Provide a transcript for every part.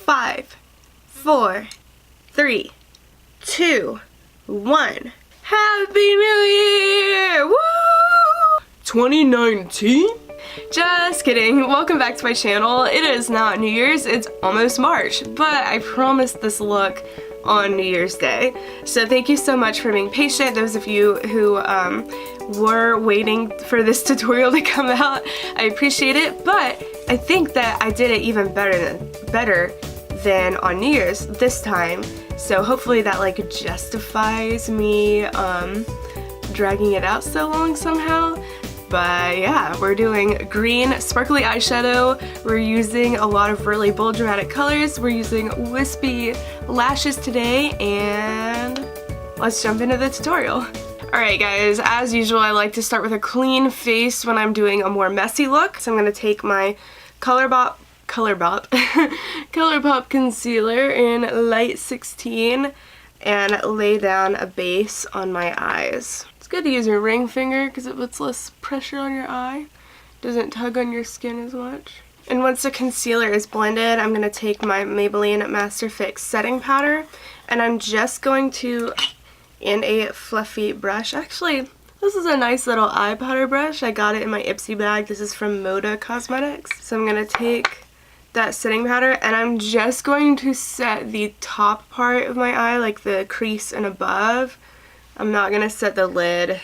5, 4, 3, 2, 1. Happy New Year! Woo! 2019? Just kidding. Welcome back to my channel. It is not New Year's, it's almost March, but I promised this look on New Year's Day. So thank you so much for being patient, those of you who were waiting for this tutorial to come out. I appreciate it, but I think that I did it even better than on New Year's this time. So hopefully that like justifies me dragging it out so long somehow. But yeah, we're doing green sparkly eyeshadow. We're using a lot of really bold dramatic colors. We're using wispy lashes today, and let's jump into the tutorial. Alright guys, as usual I like to start with a clean face when I'm doing a more messy look. So I'm going to take my ColourPop concealer in light 16 and lay down a base on my eyes. It's good to use your ring finger because it puts less pressure on your eye. Doesn't tug on your skin as much. And once the concealer is blended, I'm going to take my Maybelline Master Fix setting powder, and I'm just going to, in a fluffy brush, actually this is a nice little eye powder brush. I got it in my Ipsy bag. This is from Huda Cosmetics. So I'm going to take that setting powder and I'm just going to set the top part of my eye, like the crease and above. I'm not going to set the lid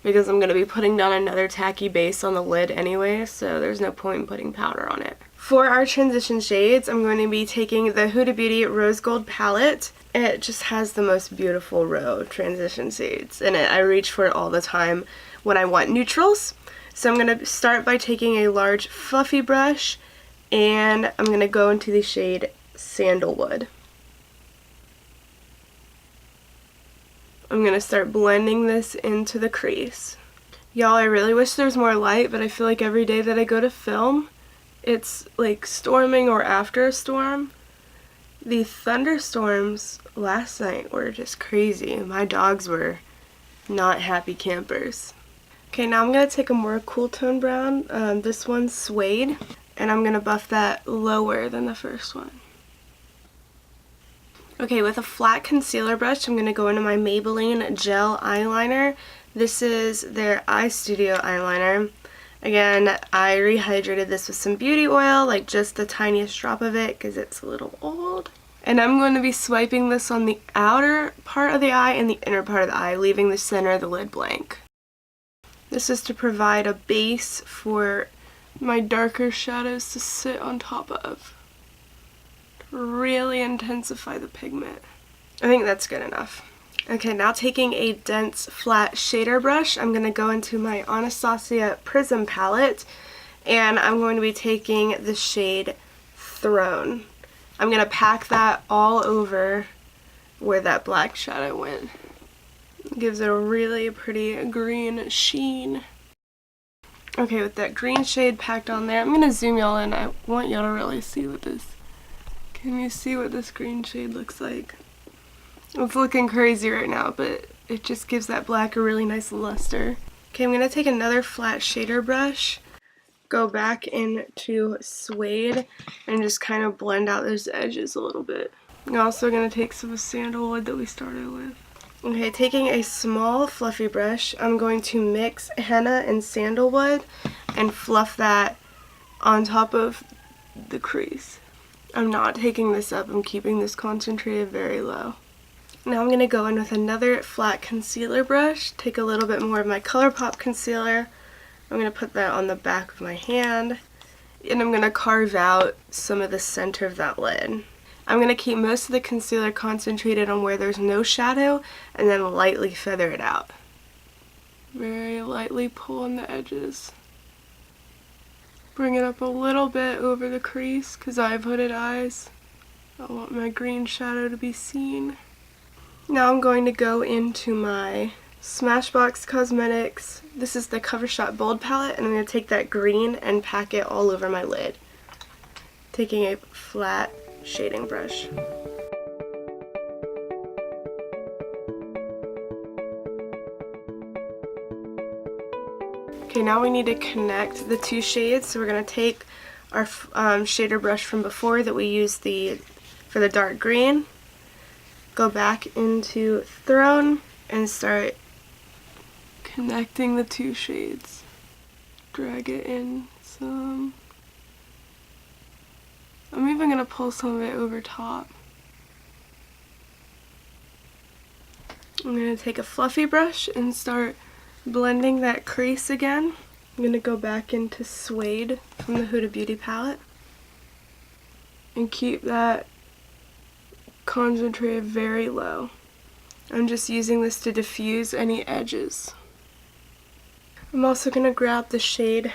because I'm going to be putting down another tacky base on the lid anyway, so there's no point in putting powder on it. For our transition shades, I'm going to be taking the Huda Beauty Rose Gold palette. It just has the most beautiful row of transition shades in it. I reach for it all the time when I want neutrals. So I'm going to start by taking a large fluffy brush and I'm going to go into the shade Sandalwood. I'm going to start blending this into the crease. Y'all, I really wish there was more light, but I feel like every day that I go to film, it's like storming or after a storm. The thunderstorms last night were just crazy. My dogs were not happy campers. Okay, now I'm going to take a more cool tone brown. This one's Suede, and I'm going to buff that lower than the first one. Okay, with a flat concealer brush, I'm going to go into my Maybelline Gel Eyeliner. This is their Eye Studio eyeliner. Again, I rehydrated this with some beauty oil, like just the tiniest drop of it because it's a little old. And I'm going to be swiping this on the outer part of the eye and the inner part of the eye, leaving the center of the lid blank. This is to provide a base for my darker shadows to sit on top of. Really intensify the pigment. I think that's good enough. Okay, now taking a dense flat shader brush, I'm going to go into my Anastasia Prism palette and I'm going to be taking the shade Throne. I'm going to pack that all over where that black shadow went. It gives it a really pretty green sheen. Okay, with that green shade packed on there, I'm going to zoom y'all in. I want y'all to really see what this... Can you see what this green shade looks like? It's looking crazy right now, but it just gives that black a really nice luster. Okay, I'm going to take another flat shader brush, go back into Suede, and just kind of blend out those edges a little bit. I'm also going to take some Sandalwood that we started with. Okay, taking a small fluffy brush, I'm going to mix henna and Sandalwood and fluff that on top of the crease. I'm not taking this up, I'm keeping this concentrated very low. Now I'm going to go in with another flat concealer brush, take a little bit more of my ColourPop concealer. I'm going to put that on the back of my hand, and I'm going to carve out some of the center of that lid. I'm going to keep most of the concealer concentrated on where there's no shadow, and then lightly feather it out. Very lightly pull on the edges. Bring it up a little bit over the crease because I have hooded eyes. I want my green shadow to be seen. Now I'm going to go into my Smashbox Cosmetics. This is the Covershot Bold Palette, and I'm going to take that green and pack it all over my lid. Taking a flat shading brush. Okay, now we need to connect the two shades, so we're going to take our shader brush from before that we used for the dark green. Go back into Throne and start connecting the two shades. Drag it in some. I'm even going to pull some of it over top. I'm going to take a fluffy brush and start blending that crease again. I'm going to go back into Suede from the Huda Beauty palette and keep that concentrate very low. I'm just using this to diffuse any edges. I'm also going to grab the shade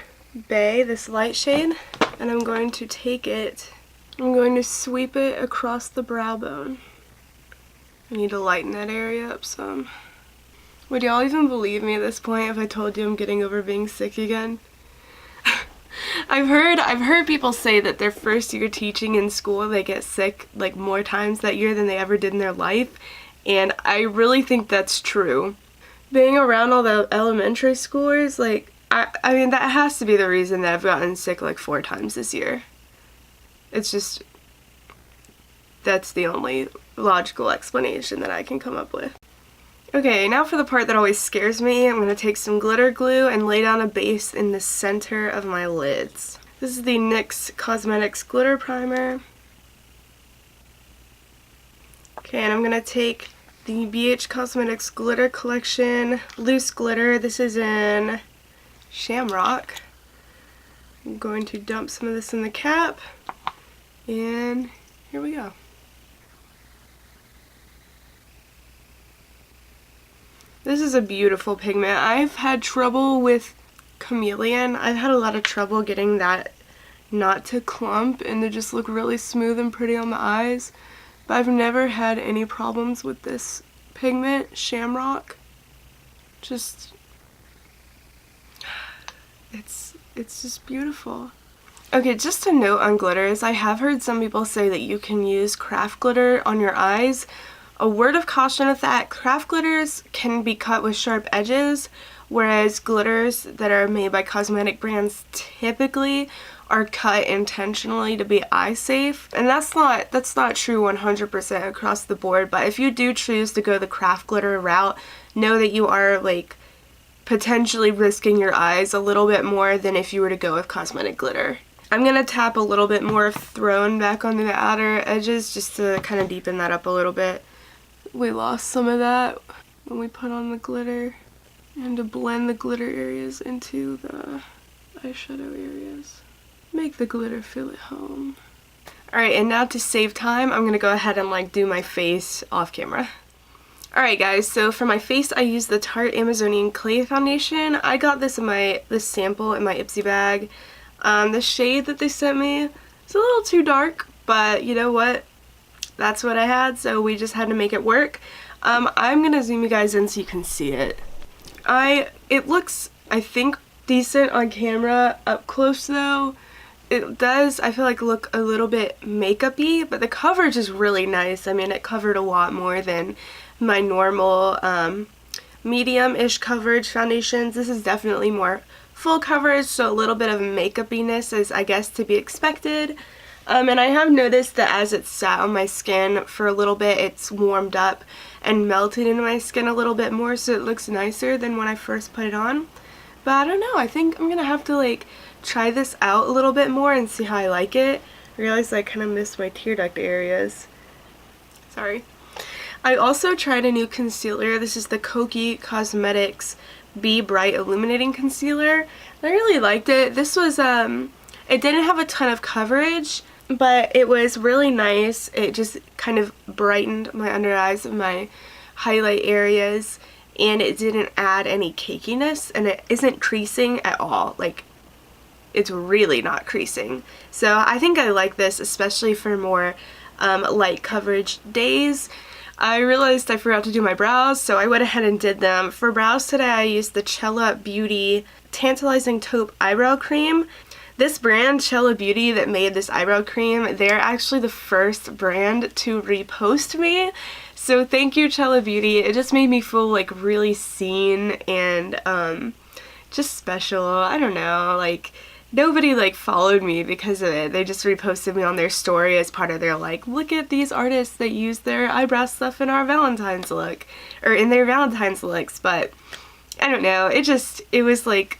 Bay, this light shade, and I'm going to take it, I'm going to sweep it across the brow bone. I need to lighten that area up some. Would y'all even believe me at this point if I told you I'm getting over being sick again? I've heard people say that their first year teaching in school they get sick like more times that year than they ever did in their life, and I really think that's true. Being around all the elementary schoolers, like I mean that has to be the reason that I've gotten sick like 4 times this year. It's just, that's the only logical explanation that I can come up with. Okay, now for the part that always scares me, I'm going to take some glitter glue and lay down a base in the center of my lids. This is the NYX Cosmetics Glitter Primer. Okay, and I'm going to take the BH Cosmetics Glitter Collection Loose Glitter. This is in Shamrock. I'm going to dump some of this in the cap, and here we go. This is a beautiful pigment. I've had trouble with Chameleon. I've had a lot of trouble getting that not to clump and to just look really smooth and pretty on the eyes. But I've never had any problems with this pigment, Shamrock. Just, it's just beautiful. Okay, just a note on glitters. I have heard some people say that you can use craft glitter on your eyes. A word of caution with that, craft glitters can be cut with sharp edges, whereas glitters that are made by cosmetic brands typically are cut intentionally to be eye safe. And that's not true 100% across the board, but if you do choose to go the craft glitter route, know that you are like potentially risking your eyes a little bit more than if you were to go with cosmetic glitter. I'm going to tap a little bit more of Throne back onto the outer edges just to kind of deepen that up a little bit. We lost some of that when we put on the glitter, and to blend the glitter areas into the eyeshadow areas. Make the glitter feel at home. Alright, and now to save time, I'm going to go ahead and like do my face off camera. Alright guys, so for my face I used the Tarte Amazonian Clay Foundation. I got this sample in my Ipsy bag. The shade that they sent me is a little too dark, but you know what? That's what I had, so we just had to make it work. I'm gonna zoom you guys in so you can see it. It looks, I think, decent on camera. Up close though, it does, I feel like, look a little bit makeup-y, but the coverage is really nice. I mean, it covered a lot more than my normal medium-ish coverage foundations. This is definitely more full coverage, so a little bit of makeup-iness is, I guess, to be expected. And I have noticed that as it's sat on my skin for a little bit, it's warmed up and melted into my skin a little bit more, so it looks nicer than when I first put it on. But I don't know, I think I'm gonna have to like try this out a little bit more and see how I like it. I realized I kind of missed my tear duct areas. Sorry. I also tried a new concealer. This is the Kokie Cosmetics Be Bright Illuminating Concealer. I really liked it. This was, it didn't have a ton of coverage, but it was really nice. It just kind of brightened my under eyes and my highlight areas, and it didn't add any cakiness, and it isn't creasing at all. Like, it's really not creasing. So I think I like this, especially for more light coverage days. I realized I forgot to do my brows, so I went ahead and did them. For brows today, I used the Chella Beauty Tantalizing Taupe Eyebrow Cream. This brand, Chella Beauty, that made this eyebrow cream, they're actually the first brand to repost me. So thank you, Chella Beauty. It just made me feel like really seen and just special. I don't know, like nobody like followed me because of it. They just reposted me on their story as part of their like, look at these artists that use their eyebrow stuff in our Valentine's look, or in their Valentine's looks. But I don't know, it was like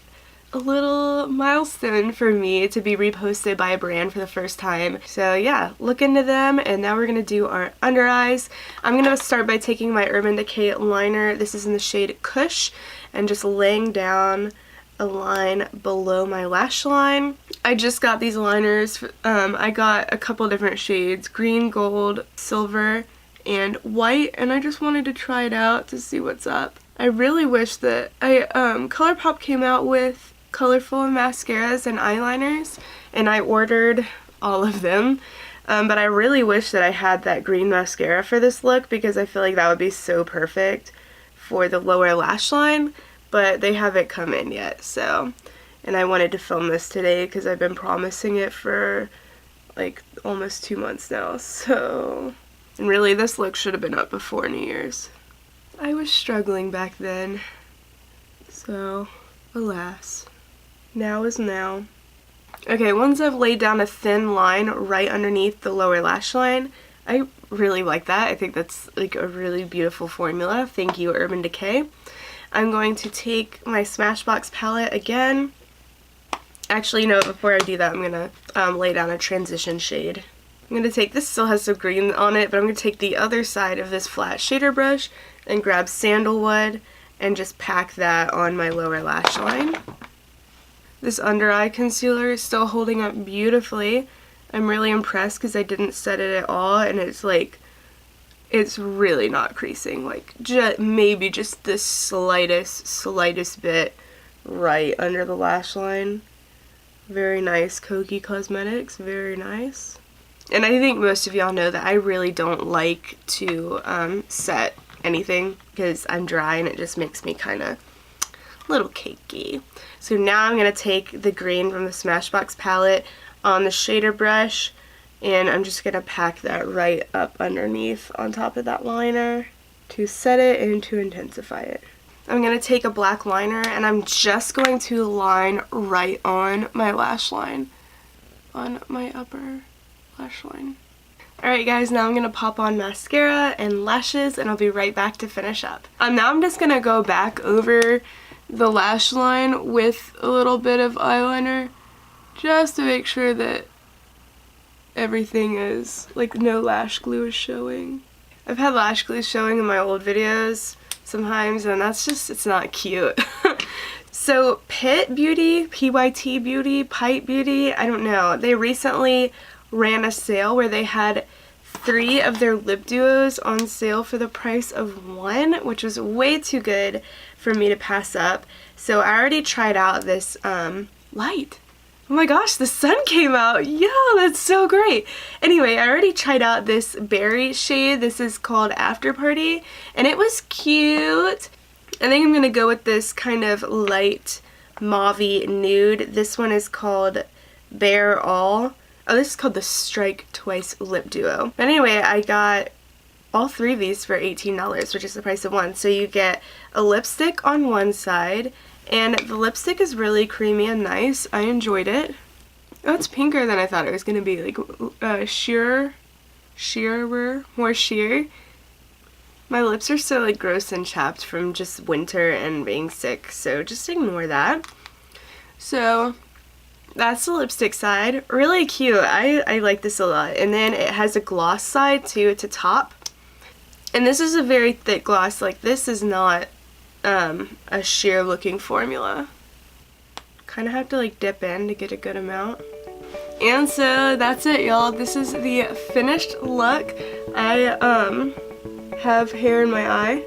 a little milestone for me to be reposted by a brand for the first time. So yeah, look into them. And now we're gonna do our under eyes. I'm gonna start by taking my Urban Decay liner. This is in the shade Kush, and just laying down a line below my lash line. I just got these liners. I got a couple different shades, green, gold, silver, and white, and I just wanted to try it out to see what's up. I really wish that ColourPop came out with colorful mascaras and eyeliners, and I ordered all of them, but I really wish that I had that green mascara for this look, because I feel like that would be so perfect for the lower lash line, but they haven't come in yet. So, and I wanted to film this today because I've been promising it for like almost 2 months now. So, and really this look should have been up before New Year's. I was struggling back then, so alas. Now is now. Okay, once I've laid down a thin line right underneath the lower lash line, I really like that. I think that's like a really beautiful formula. Thank you, Urban Decay. I'm going to take my Smashbox palette again. Actually, no, before I do that, I'm going to lay down a transition shade. I'm going to take, this still has some green on it, but I'm going to take the other side of this flat shader brush and grab Sandalwood and just pack that on my lower lash line. This under eye concealer is still holding up beautifully. I'm really impressed because I didn't set it at all, and it's like, it's really not creasing. Like, maybe just the slightest bit right under the lash line. Very nice. Kokie Cosmetics, very nice. And I think most of y'all know that I really don't like to set anything because I'm dry and it just makes me kind of a little cakey. So now I'm going to take the green from the Smashbox palette on the shader brush, and I'm just going to pack that right up underneath on top of that liner to set it and to intensify it. I'm going to take a black liner and I'm just going to line right on my lash line, on my upper lash line. Alright guys, now I'm going to pop on mascara and lashes, and I'll be right back to finish up. Now I'm just going to go back over the lash line with a little bit of eyeliner just to make sure that everything is, like, no lash glue is showing. I've had lash glue showing in my old videos sometimes, and that's just, it's not cute. So Pitt Beauty, PYT Beauty, Pipe Beauty, I don't know, they recently ran a sale where they had 3 of their lip duos on sale for the price of 1, which was way too good for me to pass up. So I already tried out this light. Oh my gosh, the sun came out. Yeah, that's so great. Anyway, I already tried out this berry shade. This is called After Party, and it was cute. I think I'm going to go with this kind of light mauve-y nude. This one is called Bare All. Oh, this is called the Strike Twice Lip Duo. But anyway, I got all 3 of these for $18, which is the price of 1. So you get a lipstick on one side, and the lipstick is really creamy and nice. I enjoyed it. Oh, it's pinker than I thought it was going to be. Like, sheerer, more sheer. My lips are so, like, gross and chapped from just winter and being sick, so just ignore that. So that's the lipstick side. Really cute. I like this a lot. And then it has a gloss side too to top. And this is a very thick gloss. Like, this is not a sheer looking formula. Kind of have to like dip in to get a good amount. And so that's it, y'all. This is the finished look. I have hair in my eye.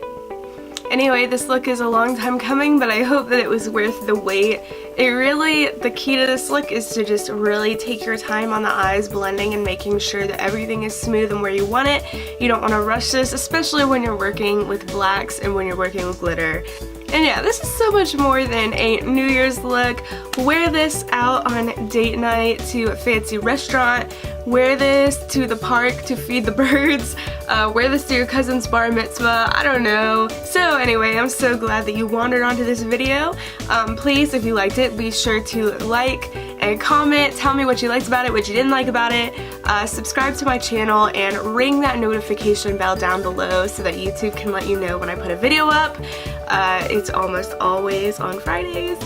Anyway, this look is a long time coming, but I hope that it was worth the wait. It really, the key to this look is to just really take your time on the eyes, blending and making sure that everything is smooth and where you want it. You don't want to rush this, especially when you're working with blacks and when you're working with glitter. And yeah, this is so much more than a New Year's look. Wear this out on date night, to a fancy restaurant. Wear this to the park to feed the birds. Wear this to your cousin's bar mitzvah. I don't know. So anyway, I'm so glad that you wandered onto this video. Please, if you liked it, be sure to like and comment. Tell me what you liked about it, what you didn't like about it. Subscribe to my channel and ring that notification bell down below so that YouTube can let you know when I put a video up. It's almost always on Fridays.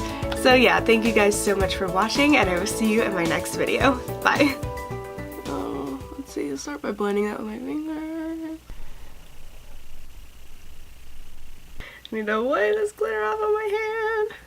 So yeah, thank you guys so much for watching, and I will see you in my next video. Bye. Oh, let's see, I'll start by blending that with my finger. I need to wipe this glitter off on my hand.